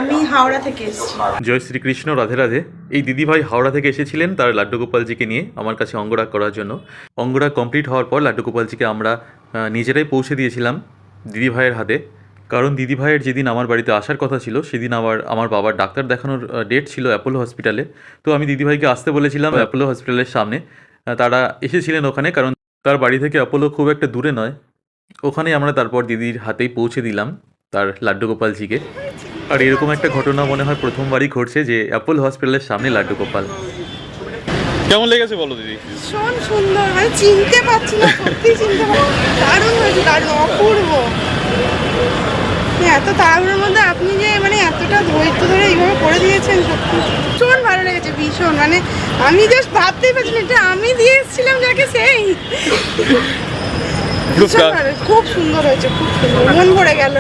আমি হাওড়া থেকে এসেছি। জয় শ্রীকৃষ্ণ, রাধে রাধে। এই দিদিভাই হাওড়া থেকে এসেছিলেন তার লাড্ডু গোপালজিকে নিয়ে আমার কাছে অঙ্গরাগ করার জন্য। অঙ্গরাগ কমপ্লিট হওয়ার পর লাড্ডু গোপালজিকে আমরা নিজেরাই পৌঁছে দিয়েছিলাম দিদিভাইয়ের হাতে। কারণ দিদিভাইয়ের যেদিন আমার বাড়িতে আসার কথা ছিল সেদিন আমার বাবার ডাক্তার দেখানোর ডেট ছিল অ্যাপোলো হসপিটালে। তো আমি দিদিভাইকে আসতে বলেছিলাম অ্যাপোলো হসপিটালের সামনে। তারা এসেছিলেন ওখানে, কারণ তার বাড়ি থেকে অ্যাপোলো খুব একটা দূরে নয়। ওখানেই আমরা তারপর দিদির হাতেই পৌঁছে দিলাম তার লাড্ডু গোপালজিকে। আর এরকম একটা ঘটনা মনে হয় প্রথমবারই ঘটছে যে অ্যাপোলো হসপিটালের সামনে লাড্ডু গোপাল। কেমন লেগেছে বলো দিদি? ভীষণ সুন্দর, মানে চিনতে পারছি না, সত্যি চিনতে পারছি। দারুণ হয়েছে, দারুণ, অপূর্ব। এত তাড়াহুড়োর মধ্যে আপনি যে মানে এতটা ধৈর্য ধরে এইভাবে করে দিয়েছেন, সত্যি ভীষণ ভালো লেগেছে, ভীষণ। মানে আমি জাস্ট ভাবতেই পারছি না এটা আমি দিয়ে এসেছিলাম যাকে, সেই ভীষণ ভালো, খুব সুন্দর হয়েছে, খুব সুন্দর, মন ভরে গেল।